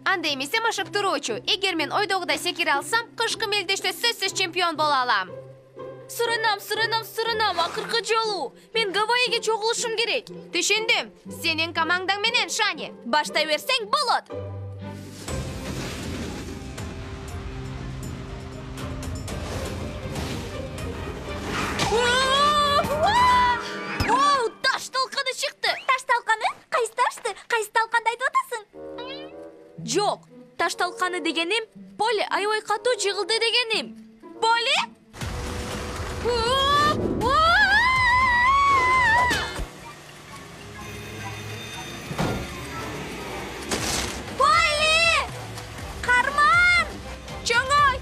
Анда эмесе машып туруучу. Эгер мен ойдогудай секире алсам, кышкы мелдеште сөзсүз чемпион бола алам. Суранам, акыркы жолу. Мен Гавайиге чогулушум керек. Түшүндүм. Сенин командаң менен, Шани. Баштай берсең болот. Таш талканы чыкты. Таш талканы? Кайсы ташты? Кайсы талканды айтып атасың? Жок, таш талканы дегеним Полли аябай катуу жыгылды дегеним. Полли? Полли! Карман! Чоңойт!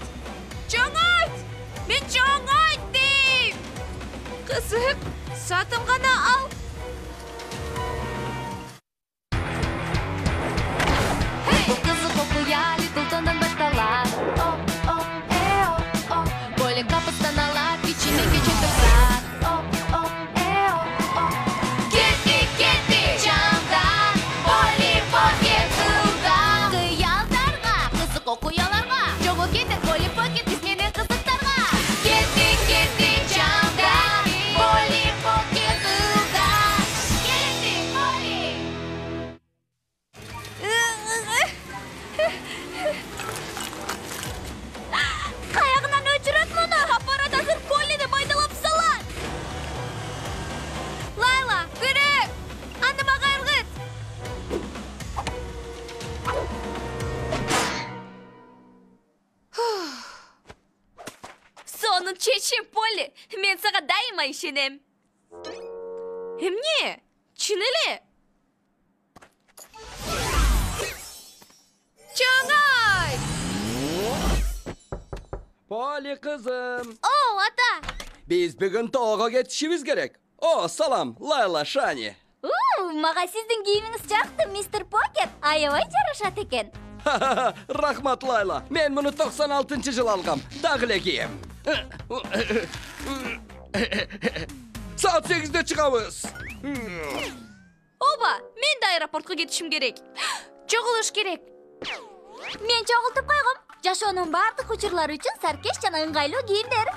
Мен чоңойт дейм! Кызык, сатым гана ал. Бул кызык окуя Литлтондон башталат. Полли капыстан алат, кичине кече турсат. Кетти, жамдан, Полли Покет тылдан. Кыялдарга, кызык окуяларга, жого кетет Полли Покет биз менен кызыктарга. Кетти, жамдан, Полли Покет тылдан. Кетти, Полли. Каягынан өчүрөт муну. Аппарат азыр Поллини майдалап салат. Лайла, күрөк! Аны мага ыргыт. Сонун чечим, Полли. Мен сага дайыма ишенем. Эмне? Чын эле? Чоңойт! Polly kızım. Ата. Biz bugün toğa geçişimiz gerek. Salam, Layla, Shani. Мага сиздин кийимиңиз жакты, мистер Покет. Аябай жарашат экен. Rahmat Layla. Men bunu 96 yıl algam. Dağıle giyim. Saat 8'de çıkavız. Оба, мен да аэропортко кетишим керек. Чогулуш керек. Мен чогултуп койгом. Жашоонун бардык учурлары үчүн саркеш жана ыңгайлуу кийимдер.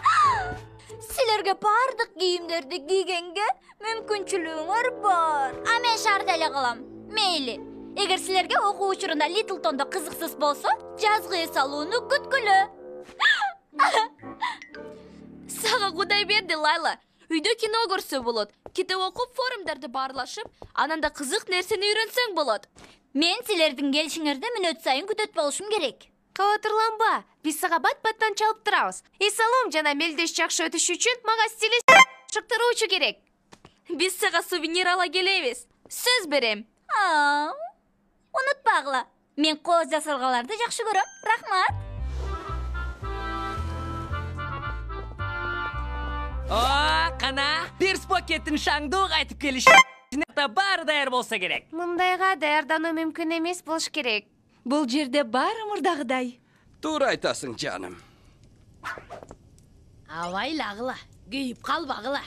Силерге бардык кийимдерди кийгенге мүмкүнчүлүгүңөр бар. А мен шаарда эле калам. Мейли. Эгер силерге окуу учурунда Литлтондо кызыксыз болсо, жазгы эс алууну күткүлө. Сага Кудай берди, Лайла. Үйдө кино көрсө болот. Китеп окуп, форумдарды баарлашып, анан да кызык нерсени үйрөнсөң болот. Мен силердин келишиңерди мүнөт сайын күтөт болушум керек. Кабатырланба. Биз сага бат-баттан чалып турабыз. Эс алуум жана мелдеш жакшы өтүш үчүн мага стилист шыктыруучу керек. Биз сага сувенир ала келебиз. Сөз берем. Унутпагыла. Мен кооз жасалгаларды жакшы көрөм. Рахмат. Кана, Пирс Покеттин шаңдуу кайтып келиши баары даяр болсо керек. Мындайга даярдануу мүмкүн эмес болуш керек. Бул жерде баары мурдагыдай. Dur aytasın canım. Авайлагыла, күйүп калбагыла.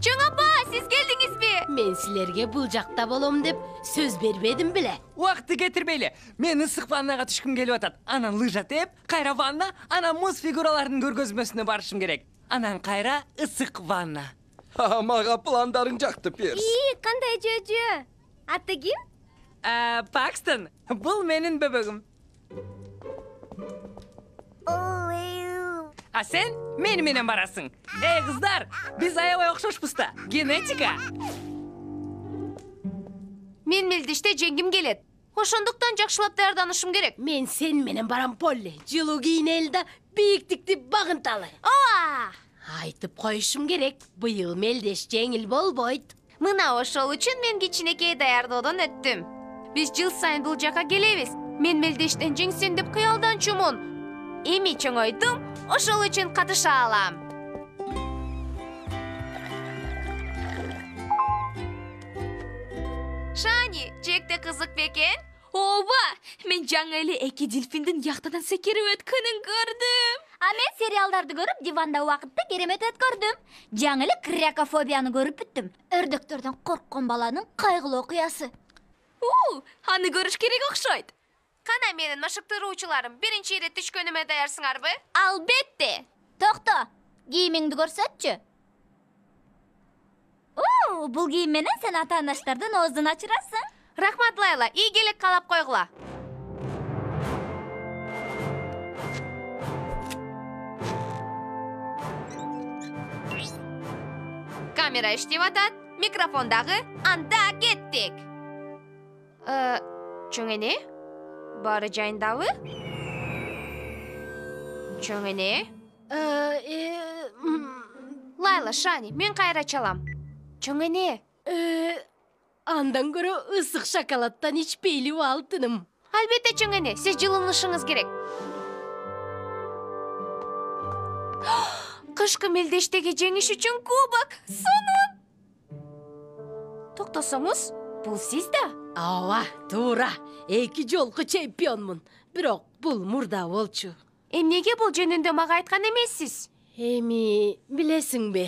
Чоң апа, сиз келдиңизби? Мен силерге бул жакта болом деп сөз бербедим беле. Убакытты кетирбейли. Мен ысык ваннага түшкүм келип атат. Анан лыжа теп, кайра ванна, анан муз фигураларынын көргөзмөсүнө барышым керек. Анан кайра ысык ванна. Maga planların jaktı Pirs. Кандай жөө. Аты ким? Пакстон, бул менин бөбөгүм. А сен менен барасың. Эй, кыздар, биз аябай окшошпуз да. Генетика. Мен мелдеште жеңгим келет. Ошондуктан жакшылап даярданышым керек. Мен сен менен барам, Полли. Жылуу кийинели да бийиктикти багынталы. Айтып коюшум керек, быйыл мелдеш жеңил болбойт. Мына ошол үчүн мен кичинекей даярдоодон өттүм. Биз жыл сайын бул жака келебиз. Мен мелдештен жеңсем деп кыялданчумун. Эми чоңойдум, ошол үчүн катыша алам. Шани, жекте кызык бекен? Ооба, мен жаңа эле эки дельфиндин яхтадан секирип өткөнүн көрдүм. А мен сериалдарды көрүп, диванда убакытты керемет өткөрдүм. Жаңы эле крякофобияны көрүп бүттүм. Өрдөктөрдөн корккон баланын кайгылуу окуясы. Аны көрүш керек окшойт. Кана менин машыктыруучуларым биринчи ирет түшкөнүмө даярсыңарбы? Албетте. Токто, кийимиңди көрсөтчү. Бул кийим менен сен ата-анаштардын оозун ачырасың. Рахмат Лайла, ийгилик каалап койгула. Камера иштеп атат, микрофон дагы, анда кеттик. Чоң эне? Баары жайындабы? Чоң эне? Лайла, Шани, мен кайра чалам. Чоң эне? Андан көрө ысык шоколадтан ичпейли алтыным. Албетте чоң эне, сиз жылынышыңыз керек. Кышкы мелдештеги жеңиш үчүн кубок. Сонун. Токтосоңуз, бул сиз да? Ооба, туура. Эки жолку чемпионмун. Бирок бул мурда болчу. Эмнеге бул жөнүндө мага айткан эмессиз? Эми, билесиңби?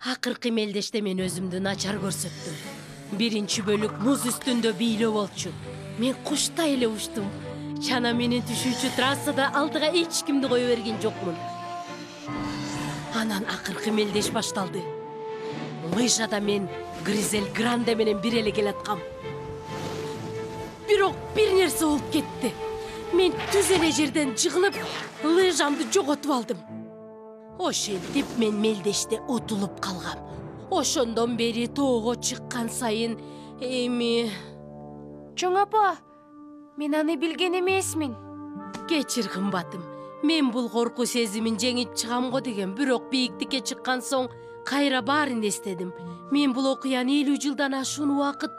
Акыркы мелдеште мен өзүмдү начар көрсөттүм. Биринчи бөлүк муз үстүндө бийлөө болчу. Мен куштай эле учтум. Чана менен түшүүчү трассада алдыга эч кимди кое берген жокмун. Анан акыркы мелдеш башталды. Лыжада мен Гризель Гранде менен бир эле келаткам. Бирок бир нерсе болуп кетти. Мен түз эле жерден жыгылып, лыжамды жоготуп алдым. Ошентип мен мелдеште утулуп калгам. Ошондон бери тоого чыккан сайын эми... Чоң апа, мен аны билген эмесмин. Кечир кымбатым. Мен бул корку сезимин жеңип чыгам го деген, бирок бийиктикке чыккан соң кайра баарын эстедим. Мен бул окуяны 50 жылдан ашуун убакыт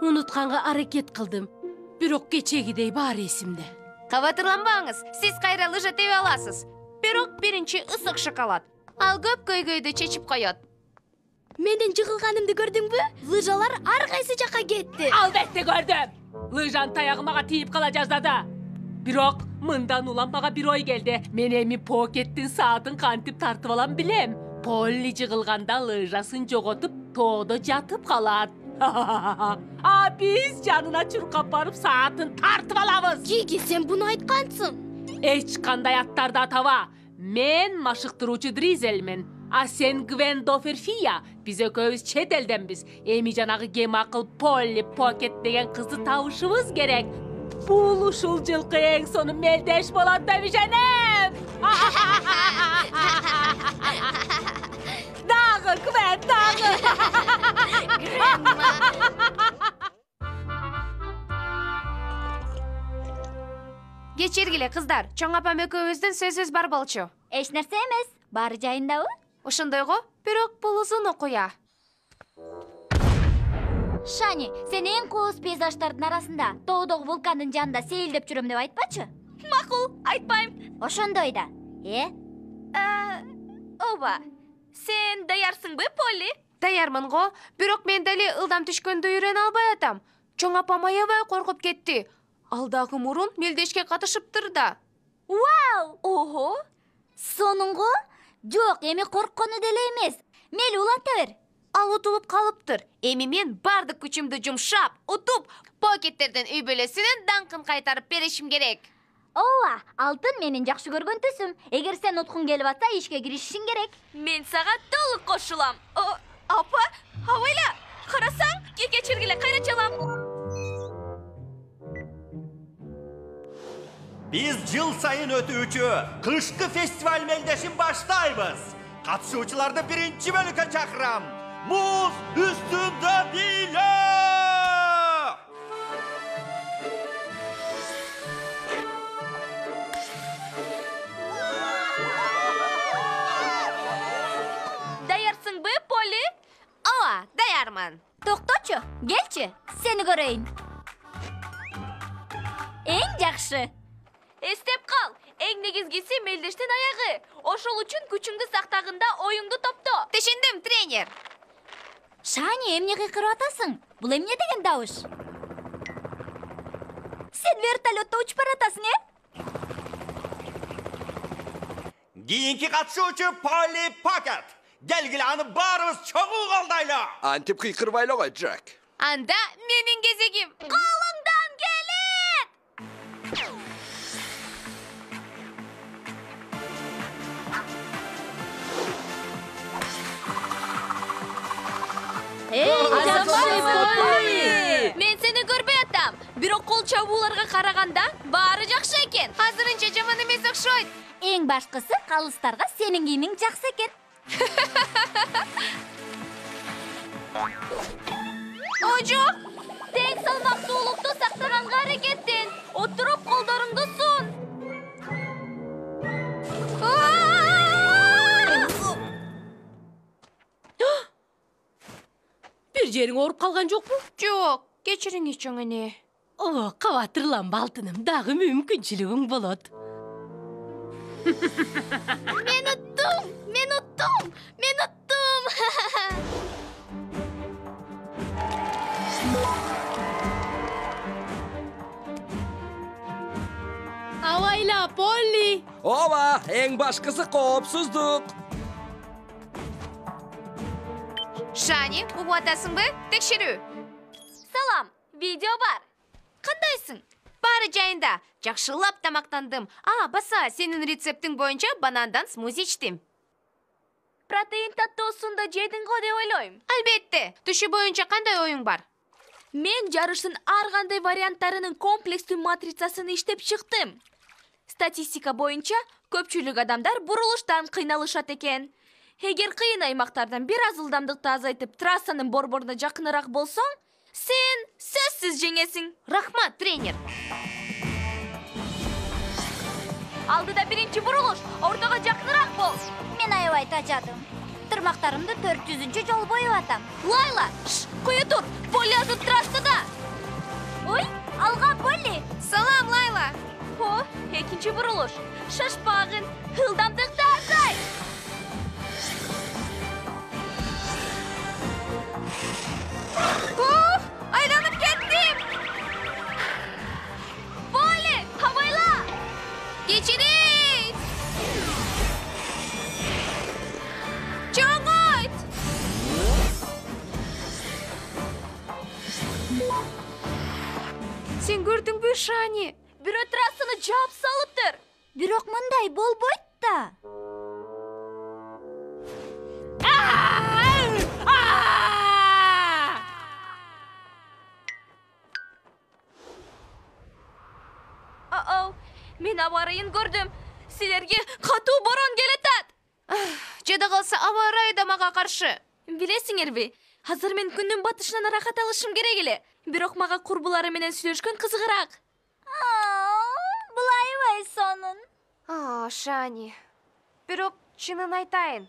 унутканга аракет кылдым. Бирок кечегидей баары эсимде. Кабатырланбаңыз, сиз кайра лыжа тебе аласыз. Бирок биринчи ысык шоколад. Ал көп көйгөйдү чечип коет. Менин жыгылганымды көрдүңбү? Лыжалар ар кайсы жакка кетти. Албетте көрдүм. Лыжан таягы мага тийип кала жаздады. Бирок мындан улам мага бир ой келди. Мен эми Покеттин саатын кантип тартып алам билем. Полли жыгылганда лыжасын жоготуп, тоодо жатып калат. А биз жанына чуркап барып саатын тартып алабыз. Киги, сен буну айткансың. Эч кандай аттарды атаба. Мен машыктыруучу Дризельмен. А сен Гвен Доферфия. Биз экөөбүз чет элденбиз. Эми жанагы кемакыл Полли Покет деген кызды табышыбыз керек. Бул ушул жылкы эң сонун мелдеш болот деп ишенем. Дагы Гвен, дагы. Кечиргиле кыздар, чоң апам экөөбүздүн сөзүбүз бар болчу. Эч нерсе эмес, баары жайындабы? Ошондойго, бирок бул узун окуя. Шани, сен эң кооз пейзаждардын арасында тоодогу вулкандын жанында сейилдеп жүрөм деп айтпачы? Макул, айтпайм. Ошондой да. Ооба. Сен даярсыңбы, Полли? Даярмын го, бирок мен деле ылдам түшкөндө үйрөнө албай атам. Чоң апам аябай коркуп кетти. Ал дагы мурун мелдешке катышыптыр да. Вау! Ого. Сонунго? Жок, эми корккону деле эмес. Мели уланта бер. Ал утулуп калыптыр. Эми мен бардык күчүмдү жумшап, утуп, Покеттердин үй бүлөсүнүн даңкын кайтарып беришим керек. Ооба, алтын менин жакшы көргөн түсүм. Эгер сен уткуң келип атса, ишке киришишиң керек. Мен сага толук кошулам. Апа, абайла, карасаң, кечиргиле кайра чалам. Biz yıl sayın ötüğücü kışkı festival mevdeşin baştayız. Katışucularda birinci bölüke çakram. Muz üstünde bile. Dayarsыңбы, Полли? Ооба, даярмын. Токточу, келчи, сени көрөйүн. Эң жакшы. Эстеп кал, эң негизгиси мелдештин аягы. Ошол үчүн күчүңдү сактагында оюңду топто. Түшүндүм, тренер. Шани, эмне кыйкырып атасың? Бул эмне деген дабыш? Sen vertolyotта uçup baratасың, Keyinki katışucu Polly Pocket. Gelgili anı barımız çoğu kaldayla. Antip kıykırbayla koy Jack. Анда менин кезегим. Қолыңдан келет! Мен сени көрбөй атам. Бирок кол чабууларга караганда баары жакшы экен. Азырынча жаман эмес окшойт. Ең башкысы калыстарга сенин кийимиң жакшы экен. Ожок. Тең салмактуулукту сактаганга аракеттен. Отуруп колдоруңду сун. Бир жериң ооруп калган жокпу? Жок, кечириңиз чоң эне. О, кабатырланба алтыным, дагы мүмкүнчүлүгүң болот. Мен уттум. Авайла, Полли! Ова, eң башкысы коопсуздук. Шани, угуп атасыңбы? Текшерүү. Салам, видео бар. Кандайсың? Баары жайында. Жакшылап тамактандым. Баса, сенин рецептиң боюнча банандан смузи ичтим. Протеин таттуусунда жедиң го деп ойлойм. Албетте. Түшү боюнча кандай оюң бар? Мен жарыштын ар кандай варианттарынын комплекстүү матрицасын иштеп чыктым. Статистика боюнча көпчүлүк адамдар бурулуштан кыйналышат экен. Эгер кыйын аймактардан бир аз ылдамдыкты азайтып трассанын борборуна жакыныраак болсоң, сен сөзсүз жеңесиң. Рахмат, тренер. Алдыда биринчи бурулуш, ортого жакыныраак бол. Мен аябай тажадым. Тырмактарымды 400-чү жол боюп атам. Лайла, кое тур, Полли азыр трассада. Ой, алга Полли. Салам, Лайла. О, экинчи бурулуш. Шашпагын, ылдамдыкты азайт. Айланып кеттим. Полли, абайла. Кечириңиз. Чоңойт. Сен көрдүңбү, Шани? Бирөө трассаны жаап салыптыр. Бирок мындай болбойт да. Мен аба ырайын көрдүм. Силерге катуу борон келатат. Жада калса аба ырайы да мага каршы. Билесиңерби, азыр мен күндүн батышынан аракат алышым керек эле. Бирок мага курбулары менен сүйлөшкөн кызыгыраак. Булайбай сонун. Шани. Бирок чынын айтайын.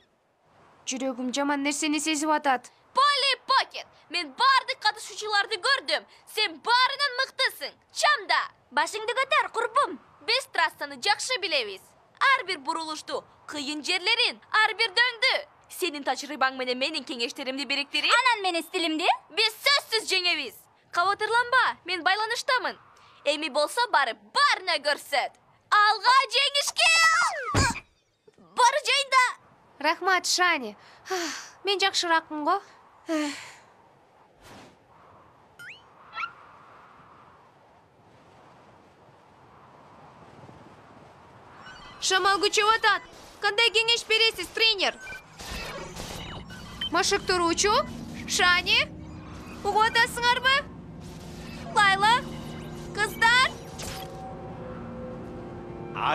Жүрөгүм жаман нерсени сезип атат. Polly Pocket, мен бардык катышуучуларды көрдүм. Сен баарынан мыктысың. Чамда. Башыңды көтөр, курбум. Биз трассаны жакшы билебиз. Ар бир бурулушту, кыйын жерлерин, ар бир дөңдү. Сенин тажрыйбаң менен менин кеңештеримди бириктирип, Анан менин стилимди? биз сөзсүз жеңебиз. Кабатырланба, мен байланыштамын. Эми болсо барып баарына көрсөт. Алга жеңишке! Бары жайында. Рахмат, Шани. Мен жакшыраакмын го. Шамал күчөп атат. Кандай кеңеш бересиз, тренер? Машыктыруучу? Шани? Угуп атасыңарбы? Лайла? Кыздар?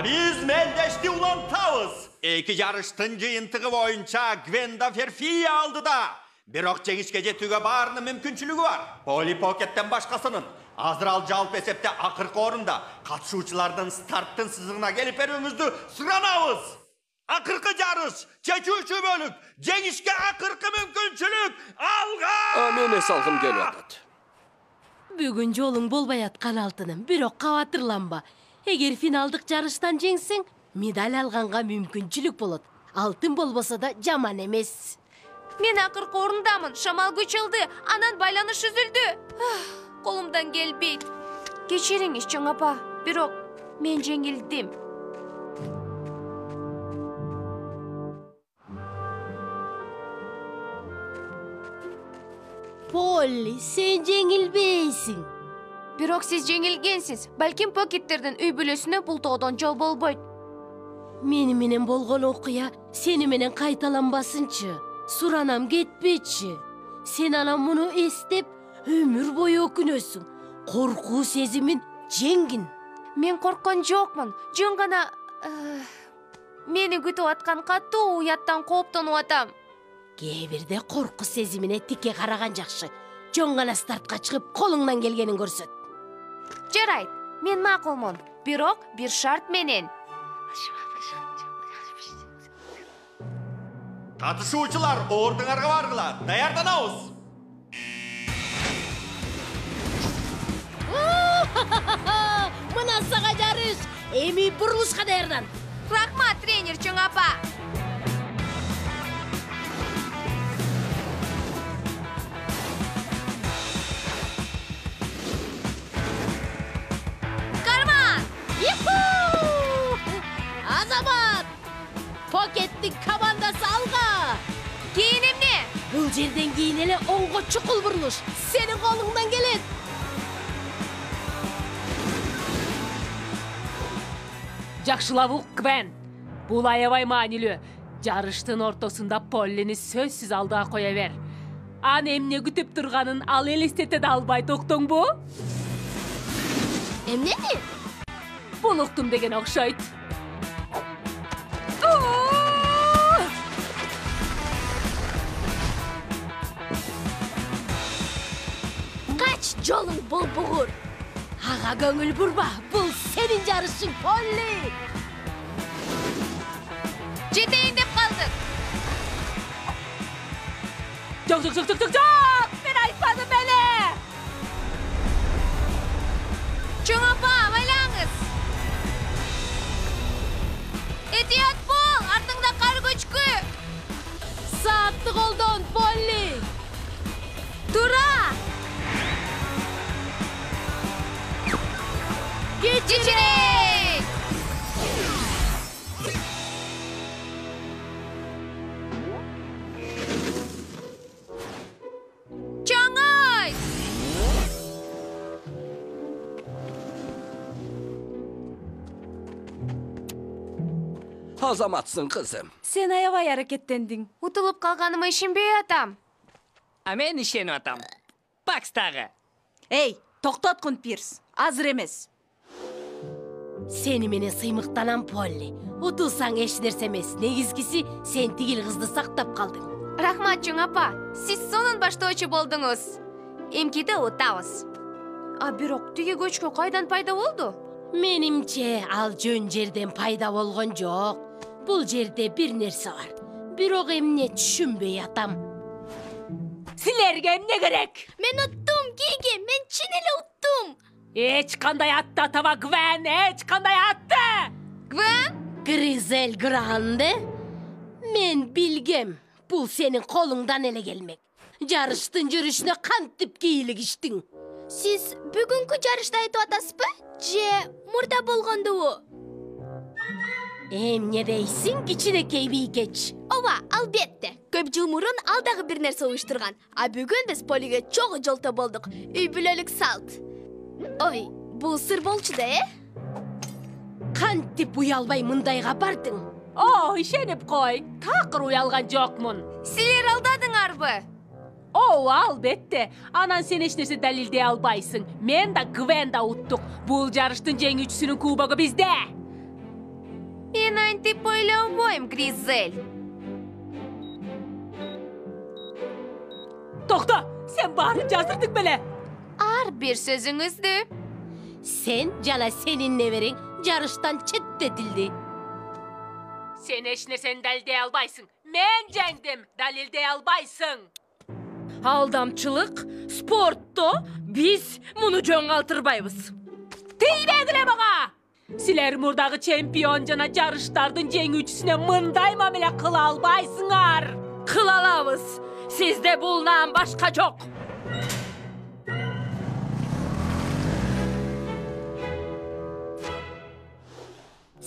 Биз мелдешти улантабыз. Эки жарыштын жыйынтыгы боюнча Гвенда Ферфи алдыда. Бирок жеңишке жетүүгө баарынын мүмкүнчүлүгү бар. Polly Pocket'ten башкасынын. Азыр ал жалпы эсепте акыркы орунда. Катышуучулардын старттын сызыгына келип берүүңүздү суранабыз. Акыркы жарыш, чечүүчү бөлүк, жеңишке акыркы мүмкүнчүлүк алга! Мен эс алгым келип атат. Бүгүн жолуң болбой аткан алтыным, бирок кабатырланба. Эгер финалдык жарыштан жеңсең, медаль алганга мүмкүнчүлүк болот. Алтын болбосо да жаман эмес. Мен акыркы орундамын. Шамал күч алды, анан байланыш үзүлдү. Колумдан келбейт. Kechiriңиz чоң апа, бирок мен жеңилдим. Polly, sen жеңилбейсиң. Бирок сиз жеңилгенсиз. Балким Покеттердин үй бүлөсүнө бул тоодон жол болбойт. Мени менен болгон окуя сени менен кайталанбасынчы. Суранам кетпечи. Сен анан муну эстеп, өмүр бою өкүнөсүң. Коркуу сезимин жеңгин. Мен корккон жокмун. Жөн гана мени күтүп аткан катуу уяттан кооптонуп атам. Кээ бирде корку сезимине тике караган жакшы. Жөн гана стартка чыгып, колуңдан келгенин көрсөт. Жарайт, мен макулмун. Бирок бир шарт менен. Катышуучулар, ордуңарга баргыла. Даярданабыз. Мына сага жарыш. Эми бурулушка даярдан. Рахмат, тренер чоң апа. Карман! Азамат! Покеттин командасы алга. Кийинимни? Бул жерден кийин эле оңго чукул бурулуш. Сенин колуңдан келет. Жакшылап Гвен. Бул аябай маанилүү. Жарыштын ортосунда Поллини сөзсүз алдыга коя бер. Аны эмне күтүп турганын ал элестете да албайт, уктуңбу? Эмнени? Бул уктум деген окшойт. Кач жолуң болбугур. Ага көңүл бурба. Бул сенин жарышың, Полли. Жетейин деп калдык. Жок! Мен айтпадым эле. Чоң апа, байлаңыз. Этият бол, артыңда кар көчкү. Саатты колдон, Полли. Тура. Кечирек. Чоңой. Азаматсың кызым. Сен аябай аракеттендиң. Утулуп калганыма ишенбей атам. А мен ишенип атам. Бакстагы. Эй, токтоткун Пирс. Азыр эмес. Сени менен сыймыктанам, Полли. Утулсаң эч нерсе эмес. Негизгиси сен тигил кызды сактап калдың. Рахмат чоң апа. Сиз сонун баштоочу болдуңуз. Эмкиде утабыз. А бирок тиги көчкү кайдан пайда болду? Менимче ал жөн жерден пайда болгон жок. Бул жерде бир нерсе бар. Бирок эмне түшүнбөй атам. Силерге эмне керек? Мен уттум, Гиги, мен чын эле уттум. Эч кандай атты атама, Гвен, эч кандай атты! Гвен? Гризель Гранде? Мен билгем. Бул сенин колуңдан эле келмек. Жарыштын жүрүшүнө кантип кийлигиштиң? Сиз бүгүнкү жарышты айтып атасызбы? Же мурда болгондубу? Эмне дейсиң, кичинекей бийкеч? Ооба, албетте. Көп жыл мурун ал дагы бир нерсе уюштурган. А бүгүн биз Полиге чогуу жолто болдук. Үй бүлөлүк салт. Ой, бул сыр болчу да, Кантип уялбай мындайга бардың? О, ишенип кой. Такыр уялган жокмун. Силер алдадыңарбы? О, албетте. Анан сен эч нерсе далилдей албайсың. Мен да Гвен да уттук. Бул жарыштын жеңүүчүсүнүн кубогу бизде. Мен антип ойлонбойм, Гризель. Токто, сен баарын жаздырдың беле? Ар бир сөзүңүздү. Sen жана сенин неберең жарыштан четтетилди. Сен эч нерсени далилдей албайсың. Мен жеңдим, далилдей албайсың. Алдамчылык спортто биз муну жоңалтырбайбыз. Тийбегиле мага! Силер мурдагы чемпион жана жарыштардын жеңүүчүсүнө мындай мамиле кыла албайсыңар. Кыла алабыз. Сизде булдан башка жок.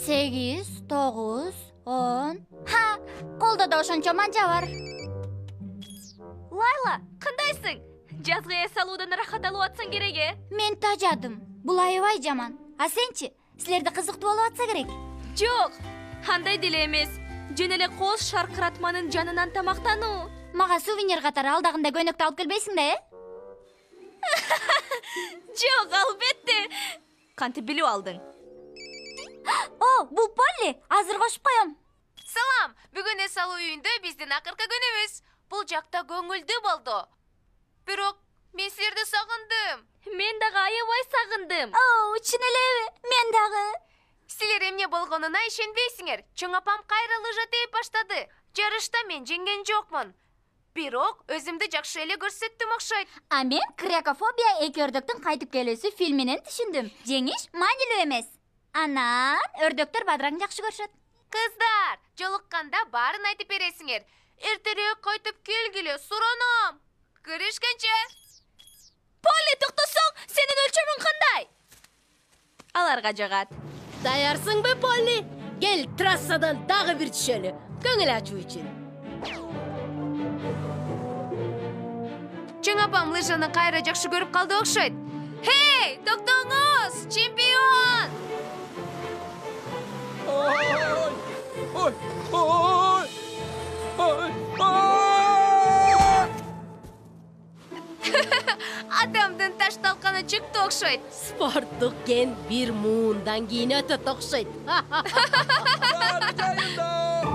8, 9, 10. Ha, колдо да ошончо манча бар. Лайла, кандайсың? Жазғы эс алуудан рахат алып атсаң керек, Мен тажадым. Бул аябай жаман. А сенчи? Силерде кызыктуу болуп атса керек. Жок, андай деле эмес. Жөн эле коз шаркыратманын жанынан тамактануу. Мага сувенир катары алдагында көнөктү алып келбейсиң да, Жок, албетте. Кантип билип алдың? О, бул Полли. Азыр кошуп коем. Салам, бүгүн эс алуу үйүндө биздин акыркы күнүбүз. Бул жакта көңүлдүү болду. Бирок мен силерди сагындым. Мен дагы аябай сагындым. О, чын элеби? Мен дагы. Силер эмне болгонуна ишенбейсиңер. Чоң апам кайра лыжа тээп баштады. Жарышта мен жеңген жокмун. Бирок өзүмдү жакшы эле көрсөттүм окшойт. А мен Крякофобия эки өрдөктүн кайтып келүүсү фильминен түшүндүм. Жеңиш маанилүү эмес. Анан өрдөктөр бадыраң жакшы көрүшөт. Кыздар, жолукканда баарын айтып бересиңер. Эртерээк кайтып келгиле, суранам. Көрүшкөнчө. Полли, токтосоң, сенин өлчөмүң кандай? Аларга жагат. Даярсыңбы, Полли? Кел, трассадан дагы бир түшөлү. Көңүл ачуу үчүн. Чоң апам лыжаны кайра жакшы көрүп калды окшойт. Хей, токтоңуз, чемпион! Ой! Ой! Ой! Ой! Адамдын таш талканы чыкты окшойт. Спорттук кен бир муундан кийин өтөт окшойт. Баары жайында!